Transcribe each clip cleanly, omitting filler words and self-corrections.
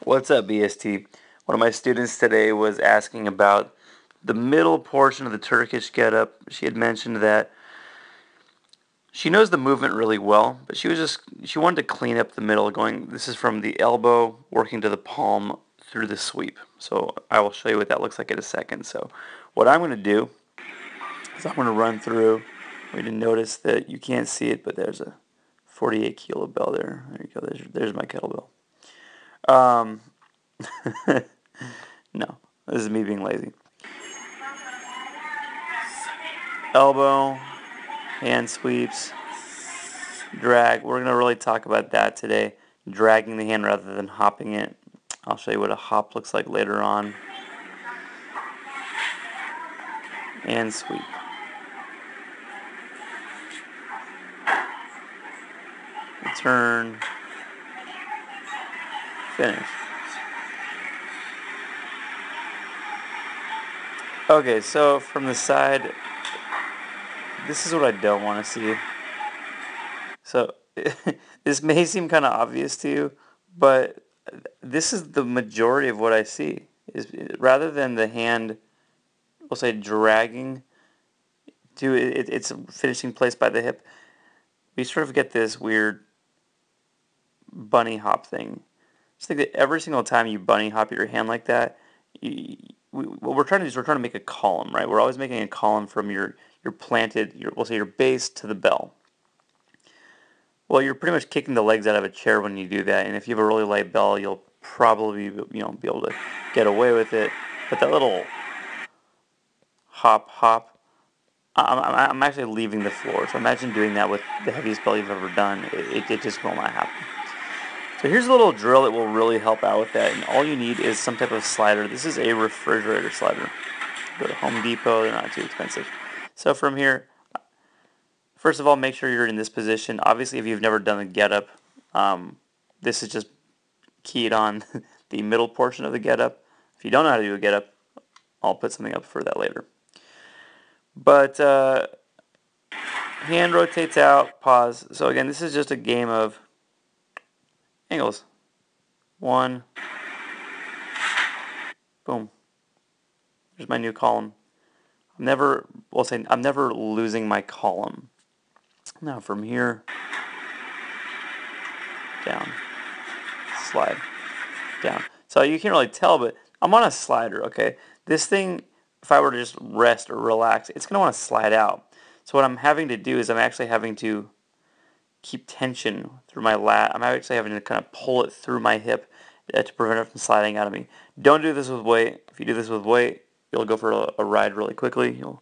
What's up, BST? One of my students today was asking about the middle portion of the Turkish Get-Up. She had mentioned that she knows the movement really well, but she wanted to clean up the middle, this is from the elbow working to the palm through the sweep. So I will show you what that looks like in a second. So what I'm going to do is I'm going to run through. We didn't notice that you can't see it, but there's a 48 kilo bell there. There you go. There's my kettlebell. No, this is me being lazy. Elbow, hand sweeps, drag. We're going to really talk about that today. Dragging the hand rather than hopping it. I'll show you what a hop looks like later on. And sweep. Turn. Finish. Okay, so from the side, this is what I don't want to see. So this may seem kind of obvious to you, but this is the majority of what I see. Is rather than the hand, we'll say dragging to its finishing place by the hip, we sort of get this weird bunny hop thing. Just think that every single time you bunny hop your hand like that, what we're trying to do is we're trying to make a column, right? We're always making a column from your planted, we'll say your base to the bell. Well, you're pretty much kicking the legs out of a chair when you do that, and if you have a really light bell, you'll probably be able to get away with it. But that little hop, I'm actually leaving the floor. So imagine doing that with the heaviest bell you've ever done. It just will not happen. So here's a little drill that will really help out with that, and all you need is some type of slider. This is a refrigerator slider. Go to Home Depot, they're not too expensive. So from here, first of all, make sure you're in this position. Obviously, if you've never done a get-up, this is just keyed on the middle portion of the get-up. If you don't know how to do a get-up, I'll put something up for that later. But hand rotates out, pause. So again, this is just a game of angles. One, boom. There's my new column. I'm never losing my column. Now from here, down, slide, down. So you can't really tell, but I'm on a slider, okay? This thing, if I were to just rest or relax, it's going to want to slide out. So what I'm having to do is I'm actually having to keep tension through my lat. I'm actually having to kind of pull it through my hip to prevent it from sliding out of me. Don't do this with weight. If you do this with weight, you'll go for a ride really quickly. You'll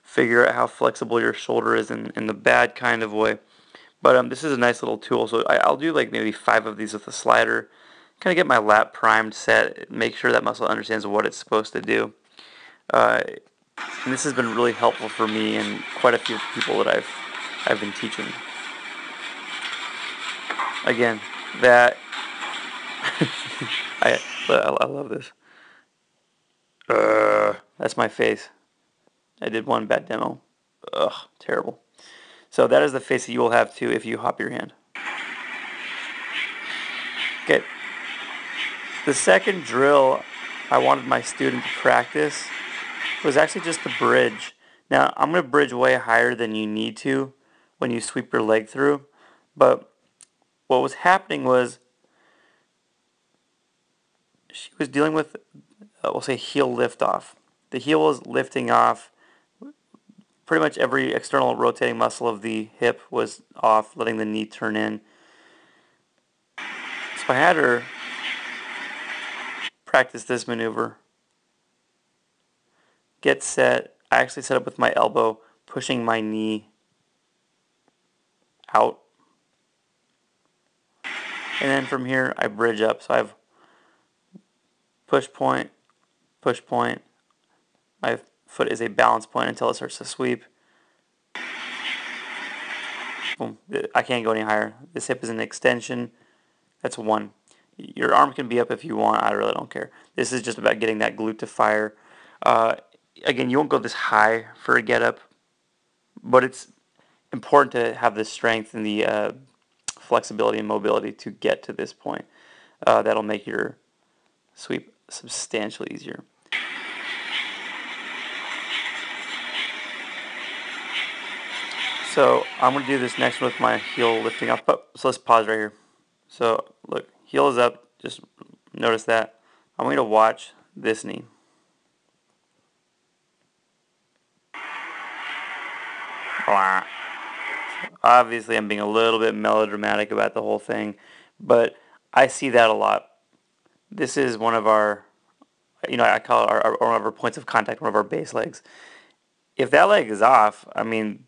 figure out how flexible your shoulder is in the bad kind of way. But this is a nice little tool. So I'll do like maybe 5 of these with a slider. Kind of get my lat primed, set, make sure that muscle understands what it's supposed to do. And this has been really helpful for me and quite a few people that I've been teaching. Again, that I love this. That's my face. I did one bad demo. Ugh, terrible. So that is the face that you will have too if you hop your hand. Okay. The second drill I wanted my student to practice was actually just the bridge. Now, I'm going to bridge way higher than you need to when you sweep your leg through, but what was happening was she was dealing with, we'll say, heel lift off. The heel was lifting off. Pretty much every external rotating muscle of the hip was off, letting the knee turn in. So I had her practice this maneuver. Get set. I actually set up with my elbow, pushing my knee out. And then from here, I bridge up. So I have push point. My foot is a balance point until it starts to sweep. Boom. I can't go any higher. This hip is an extension. That's 1. Your arm can be up if you want. I really don't care. This is just about getting that glute to fire. Again, you won't go this high for a get-up, but it's important to have the strength and the flexibility and mobility to get to this point. That'll make your sweep substantially easier. So I'm going to do this next one with my heel lifting up. Oh, so let's pause right here. So look, heel is up. Just notice that. I'm going to watch this knee. Obviously, I'm being a little bit melodramatic about the whole thing, but I see that a lot. This is one of our, I call it one of our points of contact, one of our base legs. If that leg is off, I mean,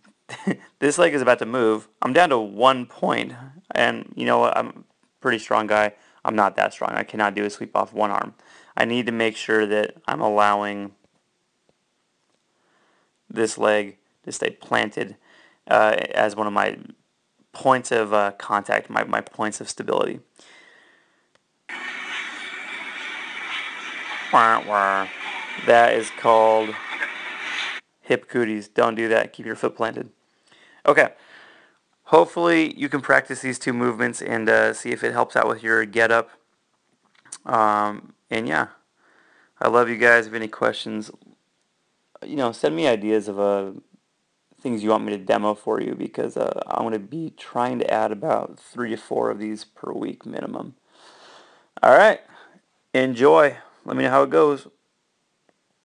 this leg is about to move. I'm down to 1 point, and you know what? I'm a pretty strong guy. I'm not that strong. I cannot do a sweep off one arm. I need to make sure that I'm allowing this leg to stay planted as one of my points of contact, my points of stability. That is called hip cooties. Don't do that. Keep your foot planted. Okay. Hopefully you can practice these two movements and see if it helps out with your get up. And yeah, I love you guys. If you have any questions, send me ideas of things you want me to demo for you, because I'm going to be trying to add about 3 to 4 of these per week minimum. All right. Enjoy. Let me know how it goes.